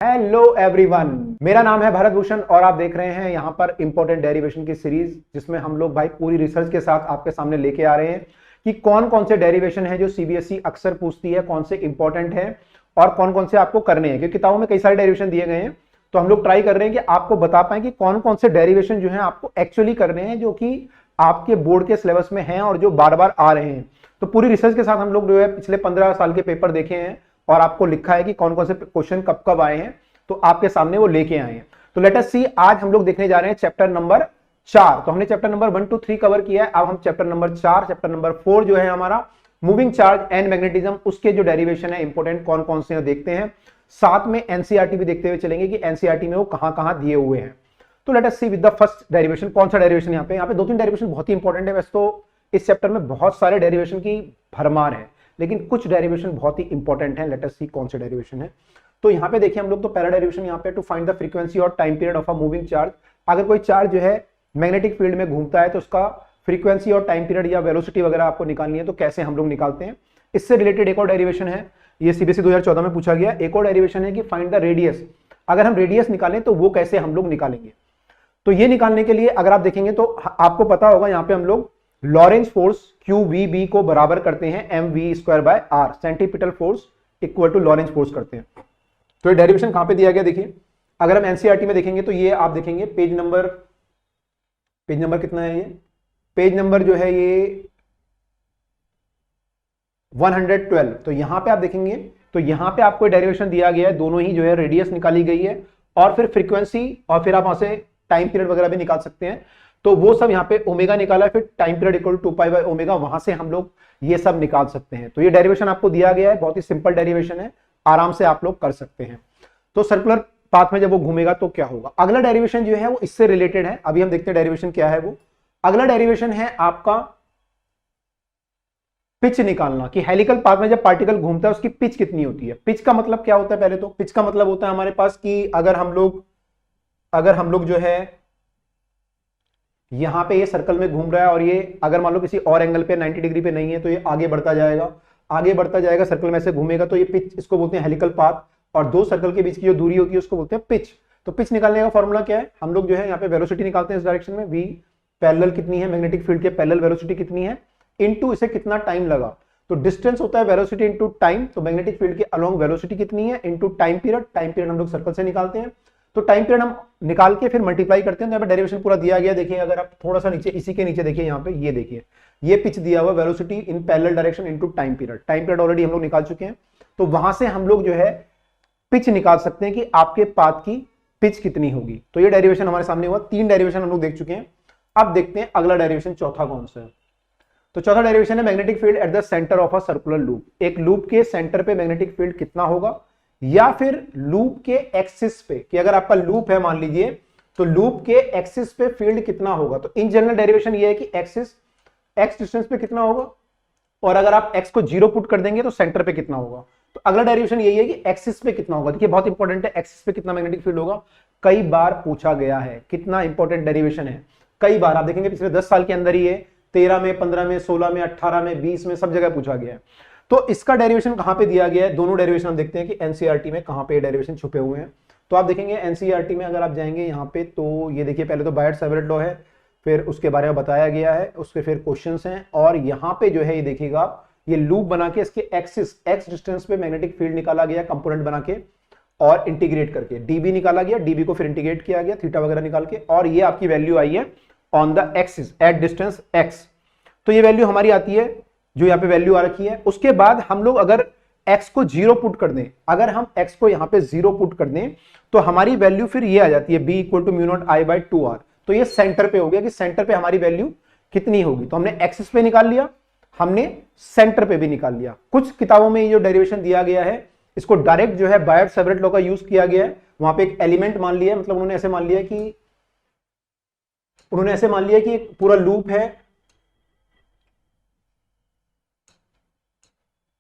Hello everyone, मेरा नाम है भरत भूषण और आप देख रहे हैं यहाँ पर इंपॉर्टेंट डेरिवेशन की सीरीज, जिसमें हम लोग भाई पूरी रिसर्च के साथ आपके सामने लेके आ रहे हैं कि कौन कौन से डेरिवेशन है जो सीबीएसई अक्सर पूछती है, कौन से इंपॉर्टेंट है और कौन कौन से आपको करने हैं। क्योंकि किताबों में कई सारे डेरिवेशन दिए गए हैं, तो हम लोग ट्राई कर रहे हैं कि आपको बता पाए कि कौन कौन से डेरिवेशन जो है आपको एक्चुअली करने हैं, जो कि आपके बोर्ड के सिलेबस में हैं और जो बार बार आ रहे हैं। तो पूरी रिसर्च के साथ हम लोग जो है पिछले 15 साल के पेपर देखे हैं और आपको लिखा है कि कौन कौन से क्वेश्चन कब कब आए हैं, तो आपके सामने वो लेके आए हैं। तो लेट अस सी, आज हम लोग देखने जा रहे हैं चैप्टर नंबर 4। तो हमने चैप्टर नंबर 1 to 3 कवर किया है, अब हम चैप्टर नंबर 4, चैप्टर नंबर 4 जो है हमारा मूविंग चार्ज एंड मैग्नेटिज्म, उसके जो डेरिवेशन है इंपॉर्टेंट कौन कौन से देखते हैं। साथ में एनसीईआरटी भी देखते हुए चलेंगे कि एनसीईआरटी में वो कहां कहां दिए हुए हैं। तो let us see with the first derivation. कौन सा डेरिवेशन यहाँ पे 2-3 डेरिवेशन बहुत ही इंपॉर्टेंट है। वैसे तो इस चैप्टर में बहुत सारे डेरिवेशन की भरमार है, लेकिन कुछ डेरिवेशन बहुत ही इंपॉर्टेंट है। लेट अस सी कौन से डेरिवेशन है। तो यहाँ पे देखिए हम लोग, तो पहला डेरिवेशन यहाँ पे टू फाइंड द फ्रीक्वेंसी और time period of a moving charge. अगर कोई चार्ज जो है मैग्नेटिक फील्ड में घूमता है तो उसका फ्रीक्वेंसी और टाइम पीरियड या वेलोसिटी वगैरह आपको निकालनी है, तो कैसे हम लोग निकालते हैं। इससे रिलेटेड एक और डेरिवेशन है, ये सीबीएसई 2014 में पूछा गया। एक और डेरिवेशन है कि फाइंड द रेडियस। अगर हम रेडियस निकालें तो वो कैसे हम लोग निकालेंगे। तो ये निकालने के लिए अगर आप देखेंगे तो आपको पता होगा, यहाँ पे हम लोग लॉरेंज फोर्स QVB को बराबर करते हैं mv²/r, centripetal force equal to Lorentz force करते हैं। तो ये डेरिवेशन कहां पे दिया गया देखिए, अगर हम एनसीईआरटी में देखेंगे तो ये आप देखेंगे पेज नंबर कितना है, ये पेज नंबर जो है ये 112। तो यहां पे आप देखेंगे तो यहां पे आपको डेरिवेशन दिया गया है, दोनों ही जो है रेडियस निकाली गई है और फिर फ्रीक्वेंसी और फिर आप वहां से टाइम पीरियड वगैरह भी निकाल सकते हैं। तो वो सब यहाँ पे ओमेगा निकाला, फिर टाइम पीरियड इक्वल टू 2π/ω, वहां से हम लोग ये सब निकाल सकते हैं। तो ये डेरिवेशन आपको दिया गया है, बहुत ही सिंपल डेरिवेशन है, आराम से आप लोग कर सकते हैं। तो सर्कुलर पाथ में जब वो घूमेगा तो क्या होगा। अगला डेरिवेशन जो है वो इससे रिलेटेड है, अभी हम देखते हैं डेरिवेशन क्या है वो। अगला डेरिवेशन है आपका पिच निकालना, कि हेलिकल पाथ में जब पार्टिकल घूमता है उसकी पिच कितनी होती है। पिच का मतलब क्या होता है, पहले तो पिच का मतलब होता है हमारे पास कि अगर हम लोग जो है यहां पे ये सर्कल में घूम रहा है और ये अगर मान लो किसी और एंगल पे 90 डिग्री पे नहीं है, तो ये आगे बढ़ता जाएगा सर्कल में से घूमेगा, तो ये पिच, इसको बोलते हैं हेलिकल पाथ। और दो सर्कल के बीच की जो दूरी होती है उसको बोलते हैं पिच। तो पिच निकालने का फॉर्मूला क्या है, हम लोग जो है यहाँ पे वेलोसिटी निकालते हैं इस डायरेक्शन में, v पैरेलल कितनी है, मैग्नेटिक फील्ड के पैरेलल वेलोसिटी कितनी है, इनटू इसे कितना टाइम लगा। तो डिस्टेंस होता है वेलोसिटी इनटू टाइम, तो मैग्नेटिक फील्ड के अलोंग वेलोसिटी कितनी है इनटू टाइम पीरियड हम लोग सर्कल से निकालते हैं। तो टाइम पीरियड हम निकाल के फिर मल्टीप्लाई करते हैं। तो यहाँ पे डेरिवेशन पूरा दिया गया, देखिए अगर आप थोड़ा सा नीचे, इसी के नीचे देखिए, यहाँ पे ये देखिए ये पिच दिया हुआ, velocity in parallel direction into time period already हम लोग निकाल चुके हैं। तो वहां से हम लोग जो है पिच निकाल सकते हैं कि आपके पाथ की पिच कितनी होगी। तो ये डेरिवेशन हमारे सामने हुआ, 3 डेरिवेशन हम लोग देख चुके हैं। अब देखते हैं अगला डेरिवेशन, चौथा कौन सा है। तो चौथा डेरिवेशन है magnetic field at the centre of a circular loop. एक लूप के सेंटर पे मैग्नेटिक फील्ड कितना होगा, या फिर लूप के एक्सिस पे, कि अगर आपका लूप है मान लीजिए, तो लूप के एक्सिस पे फील्ड कितना होगा। तो इन जनरल डेरिवेशन ये है कि एक्स डिस्टेंस पे कितना होगा, और अगर आप एक्स को 0 पुट कर देंगे तो सेंटर पे कितना होगा। तो अगला डेरिवेशन यही है कि एक्सिस पे कितना होगा। देखिए बहुत इंपॉर्टेंट है, एक्सिस पे कितना मैग्नेटिक फील्ड होगा, कई बार पूछा गया है। कितना इंपॉर्टेंट डेरिवेशन है, कई बार आप देखेंगे पिछले 10 साल के अंदर ही है, 13 में, 15 में, 16 में, 18 में, 20 में, सब जगह पूछा गया है। तो इसका डेरिवेशन कहां पे दिया गया है, दोनों डेरिवेशन हम देखते हैं कि एनसीईआरटी में कहां पे डेरिवेशन छुपे हुए हैं। तो आप देखेंगे एनसीईआरटी में अगर आप जाएंगे यहाँ पे, तो ये देखिए पहले तो बायट-सैवर्ट लॉ है, फिर उसके बारे में बताया गया है, उसके फिर क्वेश्चंस हैं, और यहाँ पे जो है ये देखिएगा आप, ये लूप बना के इसके एक्स डिस्टेंस पे मैग्नेटिक फील्ड निकाला गया कंपोनेंट बना के और इंटीग्रेट करके डीबी निकाला गया, डीबी को फिर इंटीग्रेट किया गया थीटा वगैरह निकाल के, और ये आपकी वैल्यू आई है on the axis at distance x. तो ये वैल्यू हमारी आती है, जो यहाँ पे वैल्यू आ रखी है। उसके बाद हम लोग अगर x को 0 पुट कर दें, अगर हम x को यहाँ पे 0 पुट कर दें, तो हमारी वैल्यू फिर ये आ जाती है b = μ0I/2r। तो ये सेंटर पे हो गया कि सेंटर पे हमारी वैल्यू कितनी होगी। तो हमने एक्सिस पे निकाल लिया, हमने सेंटर पे भी निकाल लिया। कुछ किताबों में ये जो डेरिवेशन दिया गया है, इसको डायरेक्ट जो है बायट-सैवर्ट लॉ का यूज किया गया है। वहां पे एक एलिमेंट मान लिया है, मतलब उन्होंने ऐसे मान लिया कि एक पूरा लूप है,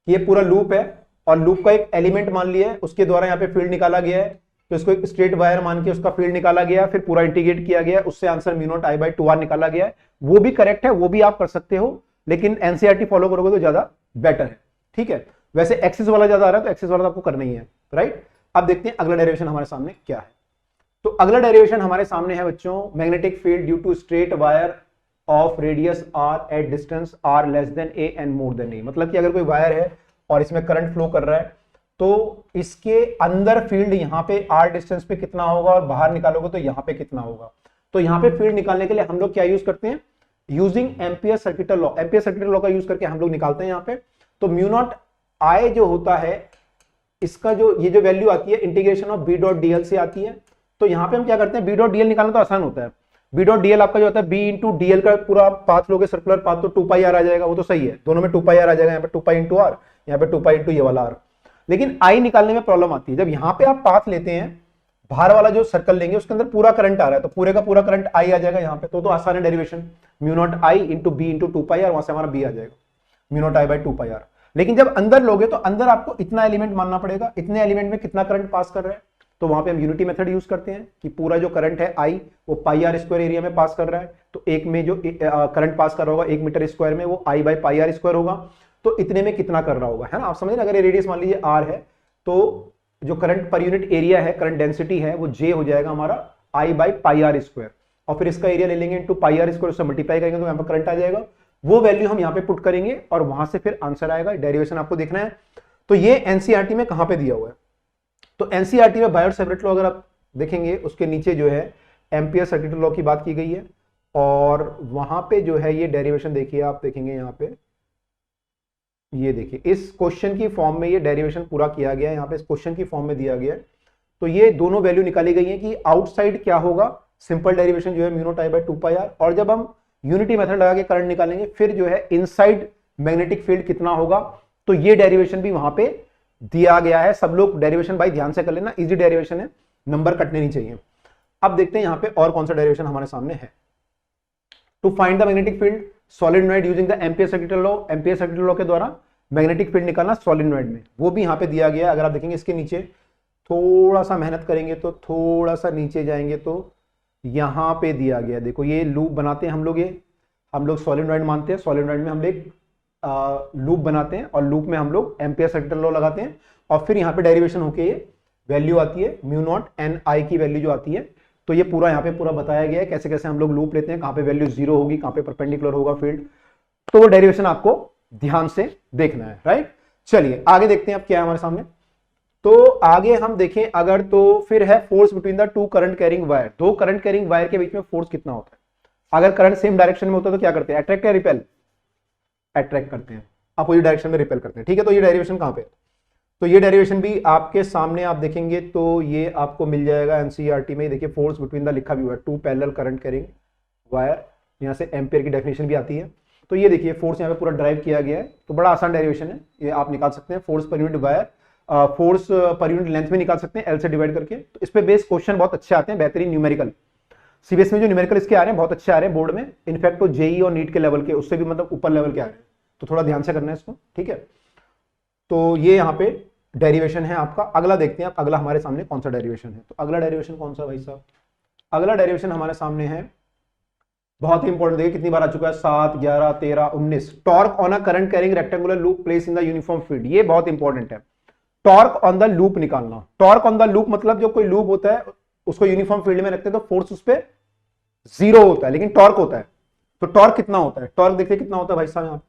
ये पूरा लूप है और लूप का एक एलिमेंट मान लिया है, उसके द्वारा यहाँ पे फील्ड निकाला गया है। तो इसको एक स्ट्रेट वायर मान के उसका फील्ड निकाला गया, फिर पूरा इंटीग्रेट किया गया, उससे आंसर μ0I/2r निकाला गया है। वो भी करेक्ट है, वो भी आप कर सकते हो, लेकिन एनसीईआरटी फॉलो करोगे तो ज्यादा बेटर है। ठीक है, वैसे एक्सिस वाला ज्यादा आ रहा है, तो एक्सिस वाला तो आपको करना ही है, राइट। अब देखते हैं अगला डेरिवेशन हमारे सामने क्या है। तो अगला डेरिवेशन हमारे सामने है बच्चों, magnetic field due to straight wire of radius R at distance R less than A and more than A. मतलब कि अगर कोई वायर है और इसमें करंट फ्लो कर रहा है तो इसके अंदर फील्ड यहाँ पे आर डिस्टेंस पे कितना होगा और बाहर निकालोगे तो यहाँ पे कितना होगा। तो यहाँ पे फील्ड निकालने के लिए हम लोग क्या यूज करते हैं, using ampere circuital law. Ampere circuital law का यूज करके हम लोग निकालते हैं यहाँ पे। तो म्यू नॉट आई जो होता है इसका ये जो वैल्यू आती है integration of B dot DL से आती है। तो यहाँ पे हम क्या करते हैं, बी डॉट डीएल निकालना तो आसान होता है। बी डॉट डीएल आपका जो होता है बी इंटू डीएल का पूरा पाथ लोगे सर्कुलर पाथ तो 2 पाई आर आ जाएगा, वो तो सही है, दोनों में 2 पाई आर आ जाएगा, यहाँ पे 2 पाई इंटू आर, यहाँ पे 2 पाई इंटू ये वाला आर। लेकिन आई निकालने में प्रॉब्लम आती है, जब यहाँ पे आप पाथ लेते हैं बाहर वाला जो सर्कल लेंगे उसके अंदर पूरा करंट आ रहा है तो पूरे का पूरा करंट आई आ जाएगा यहाँ पे। तो आसान है derivation, mu naught I into B into 2 pi R, वहां से हमारा बी आ जाएगा mu naught I by 2 pi R. लेकिन जब अंदर लोगे तो अंदर आपको इतना एलिमेंट मानना पड़ेगा, इतने एलिमेंट में कितना करंट पास कर रहा है। तो वहां पे हम यूनिटी मेथड यूज करते हैं कि पूरा जो करंट है आई वो पाई आर स्क्वायर एरिया में पास कर रहा है। तो एक में जो करंट पास कर रहा होगा 1 मीटर स्क्वायर में वो आई बाई पाई आर स्क्वायर होगा। तो इतने में कितना कर रहा होगा, है ना, आप समझे ना। अगर ये रेडियस मान लीजिए आर है तो जो करंट पर यूनिट एरिया है, करंट डेंसिटी है, वो जे हो जाएगा हमारा आई बाई पाई आर स्क्वायर। और फिर इसका एरिया ले लेंगे इनटू पाई आर स्क्वायर, उससे मल्टीप्लाई करेंगे तो यहाँ पर करंट आ जाएगा। वो वैल्यू हम यहाँ पे पुट करेंगे और वहां से फिर आंसर आएगा। डेरिवेशन आपको देखना है। तो ये एनसीईआरटी में कहां पे दिया हुआ है, तो एनसीईआरटी में बायोट-सेवर्ट लॉ अगर आप देखेंगे उसके नीचे जो है एम्पियर सर्किटल लॉ की बात की गई है और वहां पे जो है ये डेरिवेशन देखिए, आप देखेंगे यहाँ पे, ये देखिए इस क्वेश्चन की फॉर्म में ये डेरिवेशन पूरा किया गया है, यहाँ पे इस क्वेश्चन की फॉर्म में दिया गया है। तो ये दोनों वैल्यू निकाली गई है कि आउटसाइड क्या होगा, सिंपल डेरिवेशन जो है mu naught I by 2 pi R, और जब हम यूनिटी मेथड लगा के करंट निकालेंगे फिर जो है इनसाइड मैग्नेटिक फील्ड कितना होगा। तो ये डेरिवेशन भी वहां पे दिया गया है। सब लोग डेरिवेशन भाई ध्यान से कर लेना, इजी डेरिवेशन है, नंबर कटने नहीं चाहिए। अब देखते हैं यहाँ पे और कौन सा डेरिवेशन हमारे सामने है। To find the magnetic field solenoid using the Ampere circuital law, Ampere circuital law के द्वारा मैग्नेटिक फील्ड निकालना सॉलिनॉइड में, वो भी यहाँ पे दिया गया है। अगर आप देखेंगे इसके नीचे थोड़ा सा मेहनत करेंगे तो थोड़ा सा नीचे जाएंगे तो यहाँ पे दिया गया, देखो ये लूप बनाते हैं हम लोग, ये हम लोग सॉलिनॉइड मानते हैं, सॉलिनॉइड में हम लोग लूप बनाते हैं और लूप में हम लोग एम्पियर सर्किटल लॉ लगाते हैं और फिर यहाँ पे डेरिवेशन होके ये वैल्यू आती है म्यू नॉट एन आई की वैल्यू जो आती है। तो ये पूरा यहाँ पे पूरा बताया गया है कैसे कैसे हम लोग लूप लेते हैं, कहाँ पे वैल्यू 0 होगी, कहाँ पे परपेंडिकुलर होगा फील्ड। तो वो डेरिवेशन आपको ध्यान से देखना है, राइट। चलिए आगे देखते हैं अब क्या है हमारे सामने। तो आगे हम देखें अगर, तो फिर है force between the two current carrying wire, दो करंट कैरिंग वायर के बीच में फोर्स कितना होता है। अगर करंट सेम डायरेक्शन में होता है तो क्या करते हैं, अट्रैक्ट या रिपेल, अट्रैक्ट करते हैं, अपोजिट डायरेक्शन में रिपेल करते हैं, ठीक है। तो ये डेरिवेशन कहां पे, तो ये डेरिवेशन भी आपके सामने आप देखेंगे तो ये आपको मिल जाएगा एनसीईआरटी में। देखिए फोर्स बिटवीन द लिखा भी हुआ है, two parallel current carrying wire, यहाँ से एम्पियर की डेफिनेशन भी आती है। तो ये देखिए फोर्स यहाँ पे पूरा ड्राइव किया गया है, तो बड़ा आसान डेरिवेशन है, ये आप निकाल सकते हैं। Force per unit wire, force per unit length में निकाल सकते हैं एल से डिवाइड करके। तो इस पे बेस क्वेश्चन बहुत अच्छे आते हैं, बेहतरीन न्यूमेरिकल, सीबीएस में जो न्यूमेरिकल इसके आ रहे हैं बहुत अच्छे आ रहे हैं बोर्ड में, इनफैक्ट तो जेई और नीट के लेवल के उससे भी मतलब ऊपर लेवल के आ रहे हैं, तो थोड़ा ध्यान से करना है इसको, ठीक है। तो ये यहाँ पे डेरिवेशन है आपका। अगला देखते हैं आप, अगला हमारे सामने कौन सा डेरिवेशन है। तो अगला डेरिवेशन कौन सा भाई साहब, अगला डेरिवेशन हमारे सामने है, बहुत ही इंपॉर्टेंट, देखिए कितनी बार आ चुका है, 7, 11, 13, 19। Torque on a current carrying rectangular loop place in the uniform field, ये बहुत इंपॉर्टेंट है। टॉर्क ऑन द लूप निकालना, टॉर्क ऑन द लूप मतलब जो कोई लूप होता है उसको यूनिफॉर्म फील्ड में रखते हैं तो फोर्स उस पर 0 होता है लेकिन टॉर्क होता है। तो टॉर्क कितना होता है, टॉर्क देखिए कितना होता है भाई साहब यहाँ।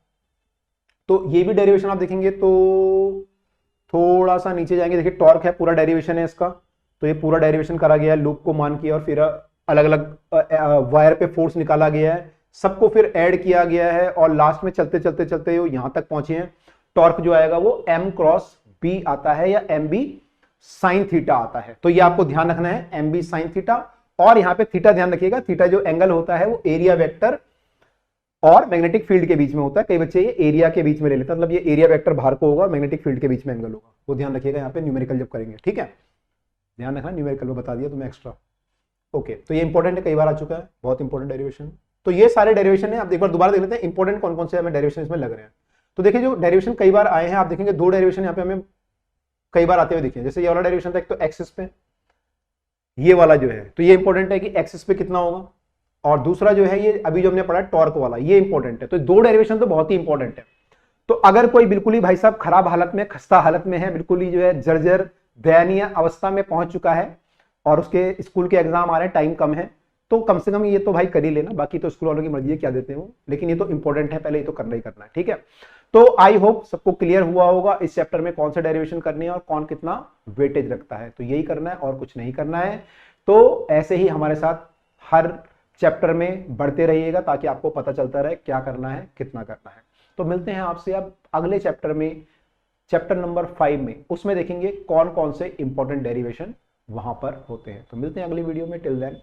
तो ये भी डेरिवेशन आप देखेंगे तो थोड़ा सा नीचे जाएंगे, देखिए टॉर्क है, पूरा डेरिवेशन है इसका। तो ये पूरा डेरिवेशन करा गया है लूप को मान के और फिर अलग अलग वायर पे फोर्स निकाला गया है, सबको फिर ऐड किया गया है और लास्ट में चलते चलते चलते वो यहां तक पहुंचे हैं। टॉर्क जो आएगा वो m क्रॉस b आता है या mb साइन थीटा आता है। तो ये आपको ध्यान रखना है, mb साइन थीटा। और यहां पे थीटा ध्यान रखिएगा, थीटा जो एंगल होता है वो एरिया वेक्टर और मैग्नेटिक फील्ड के बीच में होता है। कई बच्चे ये एरिया के बीच में ले लेते हैं, मतलब ये एरिया वेक्टर बाहर को होगा, मैग्नेटिक फील्ड के बीच में एंगल होगा, वो ध्यान रखिएगा यहाँ पे न्यूमेरिकल जब करेंगे, ठीक है। ध्यान रखना, न्यूमेरिकल में बता दिया तुम्हें एक्स्ट्रा, ओके। तो ये इंपॉर्टेंट है, कई बार आ चुका है, बहुत इंपॉर्टेंट डेरिवेशन। तो ये सारे डेरिवेशन है, आप एक बार दोबारा देख लेते हैं इंपॉर्टेंट कौन कौन से हमें डेरिवेशन इसमें लग रहे हैं। तो देखिए जो डेरिवेशन कई बार आए हैं, आप देखेंगे 2 डेरिवेशन यहाँ पे हमें कई बार आते हुए दिखे। जैसे ये वाला डेरिवेशन था एक, तो एक्सिस पे ये वाला जो है, तो ये इंपॉर्टेंट है कि एक्सिस पे कितना होगा, और दूसरा जो है ये अभी जो हमने पढ़ा टॉर्क वाला, ये इंपॉर्टेंट है। तो 2 डेरिवेशन तो बहुत ही इंपॉर्टेंट है। तो अगर कोई बिल्कुल ही भाई साहब खराब हालत में, खस्ता हालत में है, बिल्कुल ही जो है जर्जर दयनीय अवस्था में पहुंच चुका है और उसके स्कूल के एग्जाम आ रहे हैं, टाइम कम है, तो कम से कम ये तो भाई कर ही लेना। बाकी तो स्कूल वालों की मर्जी है क्या देते हैं वो, लेकिन ये तो इंपॉर्टेंट है, पहले ये तो करना ही करना है, ठीक है। तो आई होप सबको क्लियर हुआ होगा इस चैप्टर में कौन सा डेरिवेशन करनी है और कौन कितना वेटेज रखता है, तो यही करना है और कुछ नहीं करना है। तो ऐसे ही हमारे साथ हर चैप्टर में बढ़ते रहिएगा ताकि आपको पता चलता रहे क्या करना है, कितना करना है। तो मिलते हैं आपसे अब अगले चैप्टर में, चैप्टर नंबर 5 में, उसमें देखेंगे कौन कौन से इंपॉर्टेंट डेरिवेशन वहां पर होते हैं। तो मिलते हैं अगली वीडियो में, टिल देन